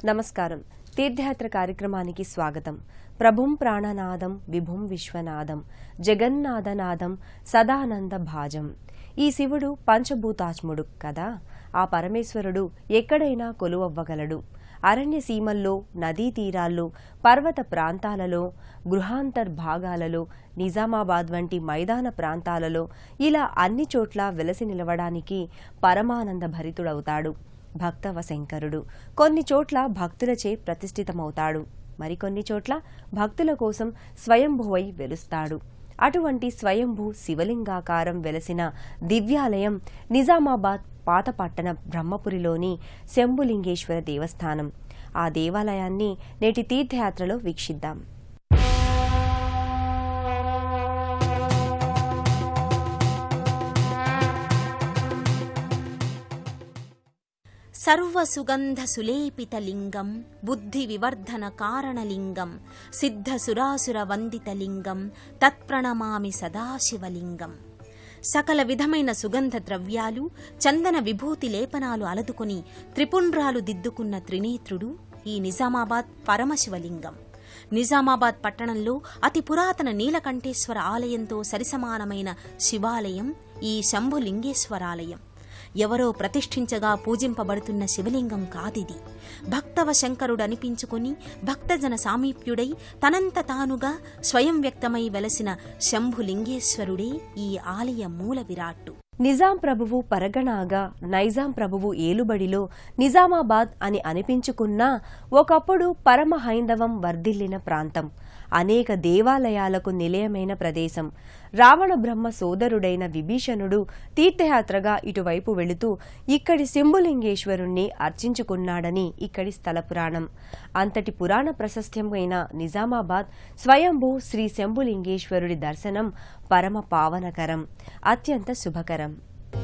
నమస్కారం. తీర్థయాత్ర కార్యక్రమానికి స్వాగతం. ప్రభుం ప్రాణనాదం విభుం విశ్వనాదం జగన్నాథనాదం సదానంద భాజం. ఈ శివుడు పంచభూతాత్ముడు కదా. ఆ పరమేశ్వరుడు ఎక్కడైనా కొలువవ్వగలడు. అరణ్య సీమల్లో, నదీ తీరాల్లో, పర్వత ప్రాంతాలలో, గృహాంతర్భాగాలలో, నిజామాబాద్ వంటి మైదాన ప్రాంతాలలో ఇలా అన్ని చోట్ల వెలసి నిలవడానికి పరమానంద భరితుడవుతాడు భక్తవ శంకరుడు. కొన్ని చోట్ల భక్తులచే ప్రతిష్ఠితమవుతాడు, మరికొన్ని చోట్ల భక్తుల కోసం స్వయంభువై వెలుస్తాడు. అటువంటి స్వయంభూ శివలింగాకారం వెలసిన దివ్యాలయం నిజామాబాద్ పాతపట్టణ బ్రహ్మపురిలోని శంభులింగేశ్వర దేవస్థానం. ఆ దేవాలయాన్ని నేటి తీర్థయాత్రలో వీక్షిద్దాం. సర్వసుగంధ సులేపితలింగం బుద్ధి వివర్ధన కారణలింగం సిద్ధసురాసుర వందితలింగం తత్ప్రణమామి సదాశివలింగం. సకల విధమైన సుగంధ ద్రవ్యాలు, చందన విభూతి లేపనాలు అలదుకొని త్రిపుండ్రాలు దిద్దుకున్న త్రినేత్రుడు ఈ నిజామాబాద్ పరమశివలింగం. నిజామాబాద్ పట్టణంలో అతి పురాతన నీలకంఠేశ్వర ఆలయంతో సరిసమానమైన శివాలయం ఈ శంభులింగేశ్వరాలయం. ఎవరో ప్రతిష్ఠించగా పూజింపబడుతున్న శివలింగం కాదిది. భక్తవ శంకరుడు అనిపించుకుని భక్తజన సామీప్యుడై తనంత తానుగా స్వయం వ్యక్తమై వెలసిన శంభులింగేశ్వరుడే ఈ ఆలయ మూల విరాట్టు. నిజాం ప్రభువు పరగణాగా నైజాం ప్రభువు ఏలుబడిలో నిజామాబాద్ అని అనిపించుకున్నా ఒకప్పుడు పరమ హైందవం వర్ధిల్లిన ప్రాంతం. అనేక దేవాలయాలకు నిలయమైన ప్రదేశం. రావణ బ్రహ్మ సోదరుడైన విభీషణుడు తీర్థయాత్రగా ఇటువైపు వెళుతూ ఇక్కడి శంభులింగేశ్వరుణ్ణి అర్చించుకున్నాడని ఇక్కడి స్థల పురాణం. అంతటి పురాణ ప్రశస్త్యమైన నిజామాబాద్ స్వయంభూ శ్రీ శంభులింగేశ్వరుడి దర్శనం పరమ పావనకరం, అత్యంత శుభకరం.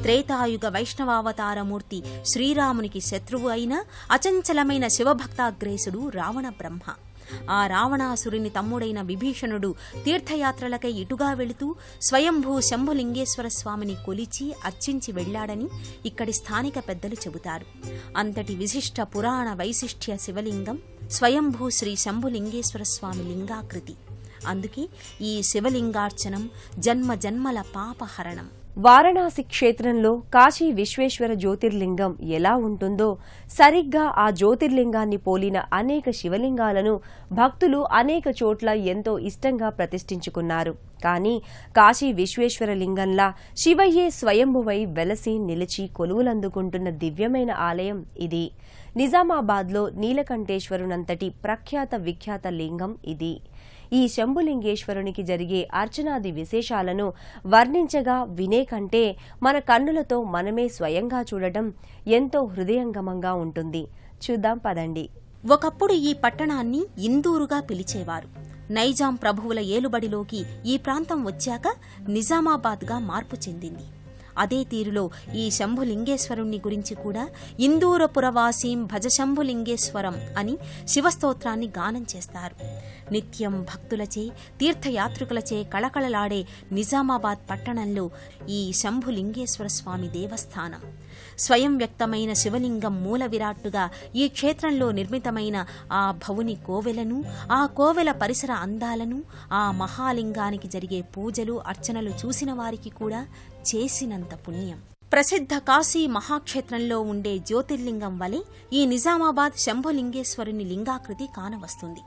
త్రేతాయుగ వైష్ణవావతారమూర్తి శ్రీరామునికి శత్రువు అయిన అచంచలమైన శివభక్తాగ్రేసుడు రావణ బ్రహ్మ. ఆ రావణాసురుని తమ్ముడైన విభీషణుడు తీర్థయాత్రలకై ఇటుగా వెళుతూ స్వయంభూ శంభులింగేశ్వర స్వామిని కొలిచి అర్చించి వెళ్లాడని ఇక్కడి స్థానిక పెద్దలు చెబుతారు. అంతటి విశిష్ట పురాణ వైశిష్ట్య శివలింగం స్వయంభూ శ్రీ శంభులింగేశ్వర స్వామి లింగాకృతి. అందుకే ఈ శివలింగార్చనం జన్మ జన్మల పాపహరణం. వారణాసి క్షేత్రంలో కాశీ విశ్వేశ్వర జ్యోతిర్లింగం ఎలా ఉంటుందో సరిగ్గా ఆ జ్యోతిర్లింగాన్ని పోలిన అనేక శివలింగాలను భక్తులు అనేక చోట్ల ఎంతో ఇష్టంగా ప్రతిష్ఠించుకున్నారు. కానీ కాశీ విశ్వేశ్వర లింగంలా శివయ్యే స్వయంభువై వెలసి నిలిచి కొలువులందుకుంటున్న దివ్యమైన ఆలయం ఇది. నిజామాబాద్లో నీలకంఠేశ్వరునంతటి ప్రఖ్యాత విఖ్యాత లింగం ఇది. ఈ శంభులింగేశ్వరునికి జరిగే అర్చనాది విశేషాలను వర్ణించగా వినే కంటే మన కన్నులతో మనమే స్వయంగా చూడటం ఎంతో హృదయంగమంగా ఉంటుంది. చూద్దాం పదండి. ఒకప్పుడు ఈ పట్టణాన్ని ఇందూరుగా పిలిచేవారు. నైజాం ప్రభువుల ఏలుబడిలోకి ఈ ప్రాంతం వచ్చాక నిజామాబాద్గా మార్పు చెందింది. అదే తీరులో ఈ శంభులింగేశ్వరుణ్ణి గురించి కూడా ఇందూరపురవాసీం భజ శంభులింగేశ్వరం అని శివస్తోత్రాన్ని గానం చేస్తారు. నిత్యం భక్తులచే తీర్థయాత్రికులచే కళకళలాడే నిజామాబాద్ పట్టణంలో ఈ శంభులింగేశ్వర స్వామి దేవస్థానం. స్వయం వ్యక్తమైన శివలింగం మూల విరాట్టుగా ఈ క్షేత్రంలో నిర్మితమైన ఆ భవుని కోవెలను, ఆ కోవెల పరిసర అందాలను, ఆ మహాలింగానికి జరిగే పూజలు అర్చనలు చూసిన వారికి కూడా చేసినంత పుణ్యం. ప్రసిద్ధ కాశీ మహాక్షేత్రంలో ఉండే జ్యోతిర్లింగం వలె ఈ నిజామాబాద్ శంభులింగేశ్వరుని లింగాకృతి కానవస్తుంది.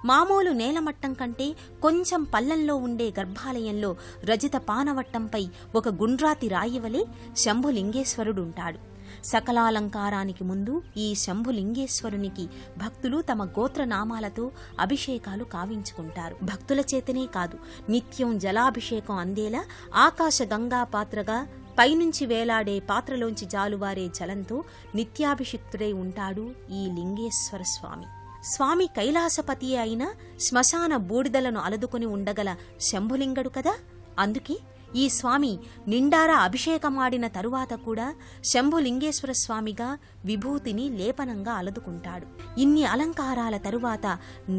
మామూలు నేలమట్టం కంటే కొంచెం పల్లంలో ఉండే గర్భాలయంలో రజిత పానవట్టంపై ఒక గుండ్రాతి రాయి వలె శంభులింగేశ్వరుడుంటాడు. సకలాలంకారానికి ముందు ఈ శంభులింగేశ్వరునికి భక్తులు తమ గోత్రనామాలతో అభిషేకాలు కావించుకుంటారు. భక్తుల చేతనే కాదు, నిత్యం జలాభిషేకం అందేలా ఆకాశ గంగా పాత్రగా పైనుంచి వేలాడే పాత్రలోంచి జాలువారే జలంతో నిత్యాభిషిక్తుడై ఉంటాడు ఈ లింగేశ్వర స్వామి. స్వామి కైలాసపతి అయిన శ్మశాన బూడిదలను అలదుకొని ఉండగల శంభులింగడు కదా. అందుకే ఈ స్వామి నిండారా అభిషేకమాడిన తరువాత కూడా శంభులింగేశ్వర స్వామిగా విభూతిని లేపనంగా అలదుకుంటాడు. ఇన్ని అలంకారాల తరువాత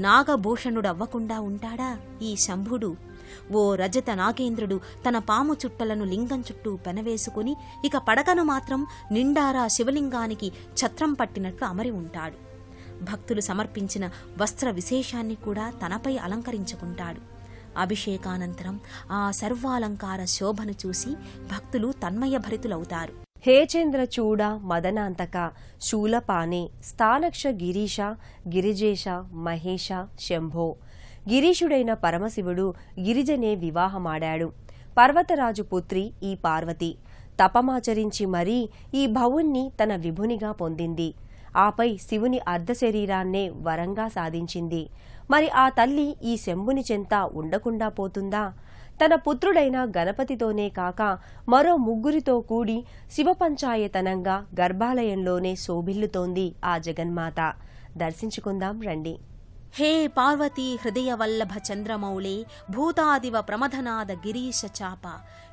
నాగభూషణుడవ్వకుండా ఉంటాడా ఈ శంభుడు? ఓ రజత నాగేంద్రుడు తన పాము చుట్టలను లింగం చుట్టూ పెనవేసుకుని ఇక పడకను మాత్రం నిండారా శివలింగానికి ఛత్రం పట్టినట్లు అమరి ఉంటాడు. భక్తులు సమర్పించిన వస్త్ర విశేషాన్ని కూడా తనపై అలంకరించుకుంటాడు. అభిషేకానంతరం ఆ సర్వాలంకార శోభను చూసి భక్తులు తన్మయభరితులవుతారు. హేచేంద్ర చూడ మదనాంతక శూలపానే స్థానక్ష గిరీశ గిరిజేశ మహేశ శంభో. గిరీశుడైన పరమశివుడు గిరిజనే వివాహమాడాడు. పర్వతరాజు పుత్రి ఈ పార్వతి తపమాచరించి మరీ ఈ భవుణ్ణి తన విభునిగా పొందింది. ఆపై శివుని అర్ధశరీరాన్నే వరంగా సాధించింది. మరి ఆ తల్లి ఈ శంభుని చెంత ఉండకుండా పోతుందా? తన పుత్రుడైన గణపతితోనే కాక మరో ముగ్గురితో కూడి శివపంచాయతనంగా గర్భాలయంలోనే శోభిల్లుతోంది ఆ జగన్మాత. దర్శించుకుందాం రండి. హే పార్వతీ హృదయ వల్లభ చంద్రమౌళే భూతాదివ ప్రమథనాద గిరీశ చాప.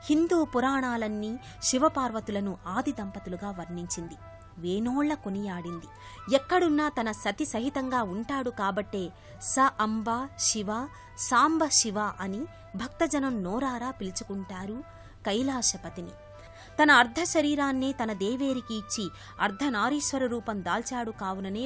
హిందూ పురాణాలన్నీ శివపార్వతులను ఆది దంపతులుగా వర్ణించింది. వేనోళ్ల కొనియాడింది. ఎక్కడున్నా తన సతి సహితంగా ఉంటాడు కాబట్టే స అంబ శివ సాంబ శివ అని భక్తజనం నోరారా పిలుచుకుంటారు కైలాసపతిని. తన అర్ధ శరీరాన్నే తన దేవేరికి ఇచ్చి అర్ధనారీశ్వర రూపం దాల్చాడు కావుననే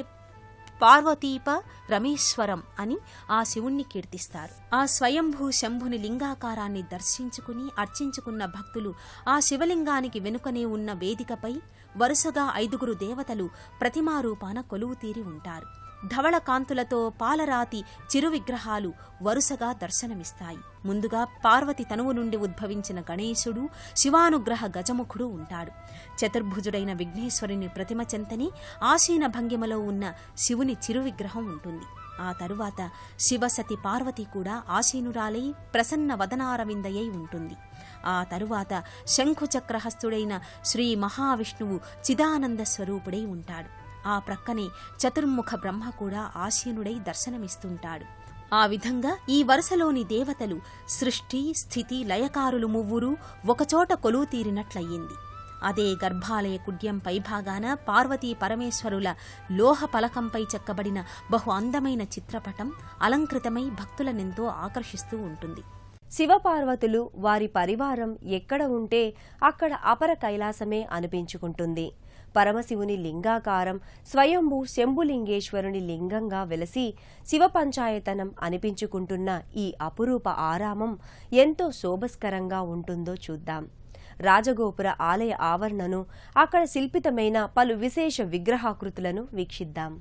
పార్వతీప రమేశ్వరం అని ఆ శివుణ్ణి కీర్తిస్తారు. ఆ స్వయంభూ శంభుని లింగాకారాన్ని దర్శించుకుని అర్చించుకున్న భక్తులు ఆ శివలింగానికి వెనుకనే ఉన్న వేదికపై వరుసగా 5 దేవతలు ప్రతిమారూపాన కొలువు తీరి ఉంటారు. ధవళ కాంతులతో పాలరాతి చిరు విగ్రహాలు వరుసగా దర్శనమిస్తాయి. ముందుగా పార్వతి తనువు నుండి ఉద్భవించిన గణేశుడు, శివానుగ్రహ గజముఖుడు ఉంటాడు. చతుర్భుజుడైన విఘ్నేశ్వరుని ప్రతిమ చెంతని ఆసీన భంగిమలో ఉన్న శివుని చిరు విగ్రహం ఉంటుంది. ఆ తరువాత శివసతి పార్వతి కూడా ఆసీనురాలై ప్రసన్న వదనారవిందయై ఉంటుంది. ఆ తరువాత శంఖుచక్రహస్తుడైన శ్రీ మహావిష్ణువు చిదానంద స్వరూపుడై ఉంటాడు. ఆ ప్రక్కనే చతుర్ముఖ బ్రహ్మ కూడా ఆసీనుడై దర్శనమిస్తుంటాడు. ఆ విధంగా ఈ వరుసలోని దేవతలు సృష్టి స్థితి లయకారులు మువ్వురు ఒకచోట కొలువు తీరినట్లయింది. అదే గర్భాలయ కుడ్యం పైభాగాన పార్వతీ పరమేశ్వరుల లోహ పలకంపై చెక్కబడిన బహు అందమైన చిత్రపటం అలంకృతమై భక్తులనెంతో ఆకర్షిస్తూ ఉంటుంది. శివపార్వతులు వారి పరివారం ఎక్కడ ఉంటే అక్కడ అపర కైలాసమే అనిపించుకుంటుంది. పరమశివుని లింగాకారం స్వయంభూ శంభులింగేశ్వరుని లింగంగా వెలసి శివపంచాయతనం అనిపించుకుంటున్న ఈ అపురూప ఆరామం ఎంతో శోభస్కరంగా ఉంటుందో చూద్దాం. రాజగోపుర ఆలయ ఆవరణను, అక్కడ శిల్పితమైన పలు విశేష విగ్రహాకృతులను వీక్షిద్దాం.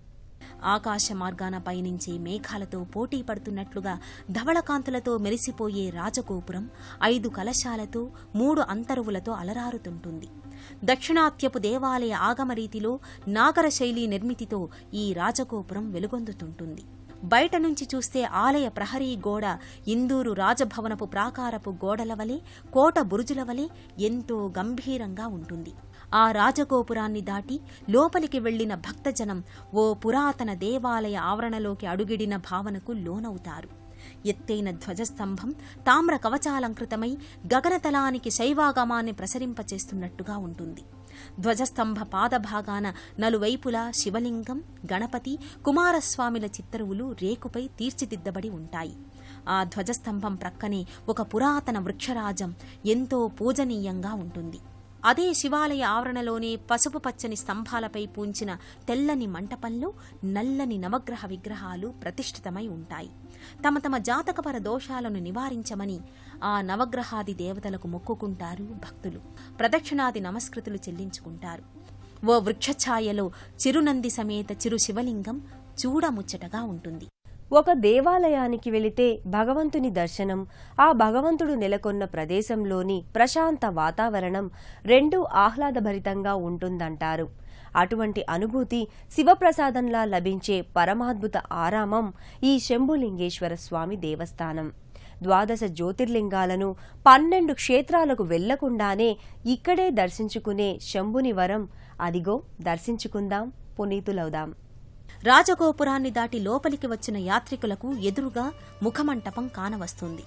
ఆకాశ మార్గాన పయనించే మేఘాలతో పోటీ పడుతున్నట్లుగా ధవళకాంతులతో మెరిసిపోయే రాజగోపురం 5 కలశాలతో 3 అంతరువులతో అలరారుతుంటుంది. దక్షిణాత్యపు దేవాలయ ఆగమరీతిలో నాగర శైలి నిర్మితితో ఈ రాజగోపురం వెలుగొందుతుంటుంది. బయట నుంచి చూస్తే ఆలయ ప్రహరీ గోడ ఇందూరు రాజభవనపు ప్రాకారపు గోడల వలె, కోట బురుజుల వలె ఎంతో గంభీరంగా ఉంటుంది. ఆ రాజగోపురాన్ని దాటి లోపలికి వెళ్లిన భక్తజనం ఓ పురాతన దేవాలయ ఆవరణలోకి అడుగిడిన భావనకు లోనవుతారు. ఎత్తైన ధ్వజస్తంభం తామ్ర కవచాలంకృతమై గగనతలానికి శైవాగమాన్ని ప్రసరింపచేస్తున్నట్టుగా ఉంటుంది. ధ్వజస్తంభ పాదభాగాన నలువైపులా శివలింగం, గణపతి, కుమారస్వామిల చిత్తరువులు రేకుపై తీర్చిదిద్దబడి ఉంటాయి. ఆ ధ్వజస్తంభం ప్రక్కనే ఒక పురాతన వృక్షరాజం ఎంతో పూజనీయంగా ఉంటుంది. అదే శివాలయ ఆవరణలోనే పసుపు పచ్చని స్తంభాలపై పూంచిన తెల్లని మంటపంలో నల్లని నవగ్రహ విగ్రహాలు ప్రతిష్ఠితమై ఉంటాయి. తమ తమ జాతకపర దోషాలను నివారించమని ఆ నవగ్రహాది దేవతలకు మొక్కుకుంటారు భక్తులు. ప్రదక్షిణాది నమస్కృతులు చెల్లించుకుంటారు. ఓ వృక్షఛాయలో చిరునంది సమేత చిరు శివలింగం చూడముచ్చటగా ఉంటుంది. ఒక దేవాలయానికి వెళితే భగవంతుని దర్శనం, ఆ భగవంతుడు నెలకొన్న ప్రదేశంలోని ప్రశాంత వాతావరణం రెండూ ఆహ్లాదభరితంగా ఉంటుందంటారు. అటువంటి అనుభూతి శివప్రసాదంలా లభించే పరమాద్భుత ఆరామం ఈ శంభులింగేశ్వర స్వామి దేవస్థానం. 12 జ్యోతిర్లింగాలను 12 క్షేత్రాలకు వెళ్లకుండానే ఇక్కడే దర్శించుకునే శంభుని వరం అదిగో. దర్శించుకుందాం, పునీతులవుదాం. రాజగోపురాన్ని దాటి లోపలికి వచ్చిన యాత్రికులకు ఎదురుగా ముఖమంటపం కానవస్తుంది.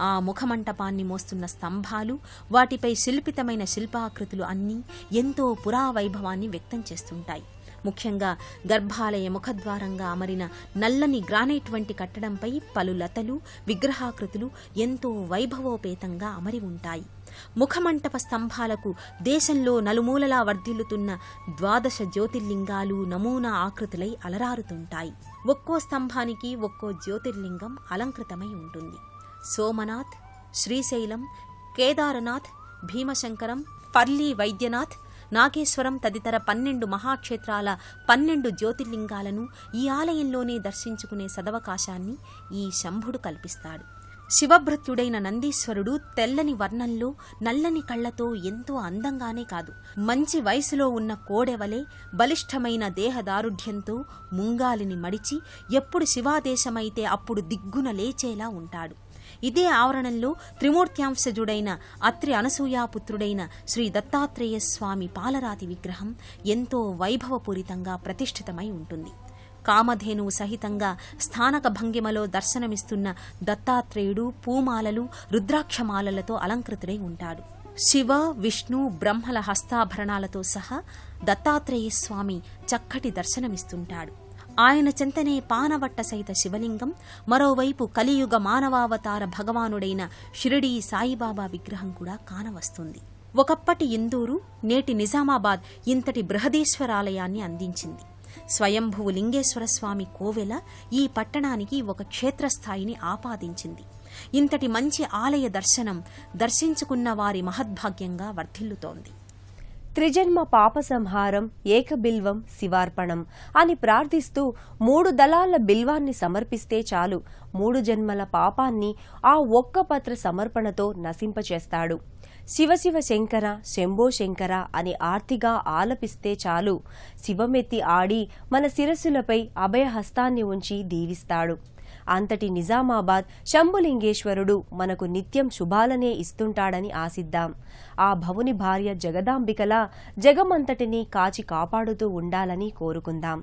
ఆ ముఖమంటపాన్ని మోస్తున్న స్తంభాలు, వాటిపై శిల్పితమైన శిల్పాకృతులు అన్నీ ఎంతో పురావైభవాన్ని వ్యక్తం చేస్తుంటాయి. ముఖ్యంగా గర్భాలయ ముఖద్వారంగా అమరిన నల్లని గ్రానైట్ వంటి కట్టడంపై పలు లతలు, విగ్రహాకృతులు ఎంతో వైభవోపేతంగా అమరి ఉంటాయి. ముఖమంటప స్తంభాలకు దేశంలో నలుమూలలా వర్ధిల్లుతున్న 12 జ్యోతిర్లింగాలు నమూనా ఆకృతులై అలరారుతుంటాయి. ఒక్కో స్తంభానికి ఒక్కో జ్యోతిర్లింగం అలంకృతమై ఉంటుంది. సోమనాథ్, శ్రీశైలం, కేదారనాథ్, భీమశంకరం, పర్లి వైద్యనాథ్, నాగేశ్వరం తదితర 12 మహాక్షేత్రాల 12 జ్యోతిర్లింగాలను ఈ ఆలయంలోనే దర్శించుకునే సదవకాశాన్ని ఈ శంభుడు కల్పిస్తాడు. శివభృత్యుడైన నందీశ్వరుడు తెల్లని వర్ణంలో నల్లని కళ్లతో ఎంతో అందంగానే కాదు, మంచి వయసులో ఉన్న కోడెవలే బలిష్టమైన దేహదారుఢ్యంతో ముంగాలిని మడిచి ఎప్పుడు శివాదేశమైతే అప్పుడు దిగ్గున లేచేలా ఉంటాడు. ఇదే ఆవరణంలో త్రిమూర్త్యాంశజుడైన అత్రి అనసూయాపుత్రుడైన శ్రీ దత్తాత్రేయ స్వామి పాలరాతి విగ్రహం ఎంతో వైభవపూరితంగా ప్రతిష్ఠితమై ఉంటుంది. కామధేనువు సహితంగా స్థానక భంగిమలో దర్శనమిస్తున్న దత్తాత్రేయుడు పూమాలలు, రుద్రాక్షమాలలతో అలంకృతుడై ఉంటాడు. శివ, విష్ణు, బ్రహ్మల హస్తాభరణాలతో సహా దత్తాత్రేయ స్వామి చక్కటి దర్శనమిస్తుంటాడు. ఆయన చెంతనే పానవట్ట సహిత శివలింగం, మరోవైపు కలియుగ మానవావతార భగవానుడైన షిరిడీ సాయిబాబా విగ్రహం కూడా కానవస్తుంది. ఒకప్పటి ఇందూరు, నేటి నిజామాబాద్ ఇంతటి బృహదీశ్వరాలయాన్ని అందించింది. స్వయంభువు లింగేశ్వర స్వామి కోవెల ఈ పట్టణానికి ఒక క్షేత్రస్థాయిని ఆపాదించింది. ఇంతటి మంచి ఆలయ దర్శించుకున్న వారి మహద్భాగ్యంగా వర్ధిల్లుతోంది. త్రిజన్మ పాప సంహారం ఏకబిల్వం శివార్పణం అని ప్రార్థిస్తూ 3 దళాల బిల్వాన్ని సమర్పిస్తే చాలు 3 జన్మల పాపాన్ని ఆ ఒక్క పత్ర సమర్పణతో నశింపచేస్తాడు. శివశివ శంకర శంభో శంకర అని ఆర్తిగా ఆలపిస్తే చాలు శివమెత్తి ఆడి మన శిరస్సులపై అభయహస్తాన్ని ఉంచి దీవిస్తాడు. అంతటి నిజామాబాద్ శంభులింగేశ్వరుడు మనకు నిత్యం శుభాలనే ఇస్తుంటాడని ఆశిద్దాం. ఆ భవుని భార్య జగదాంబికలా జగమంతటినీ కాచి కాపాడుతూ ఉండాలని కోరుకుందాం.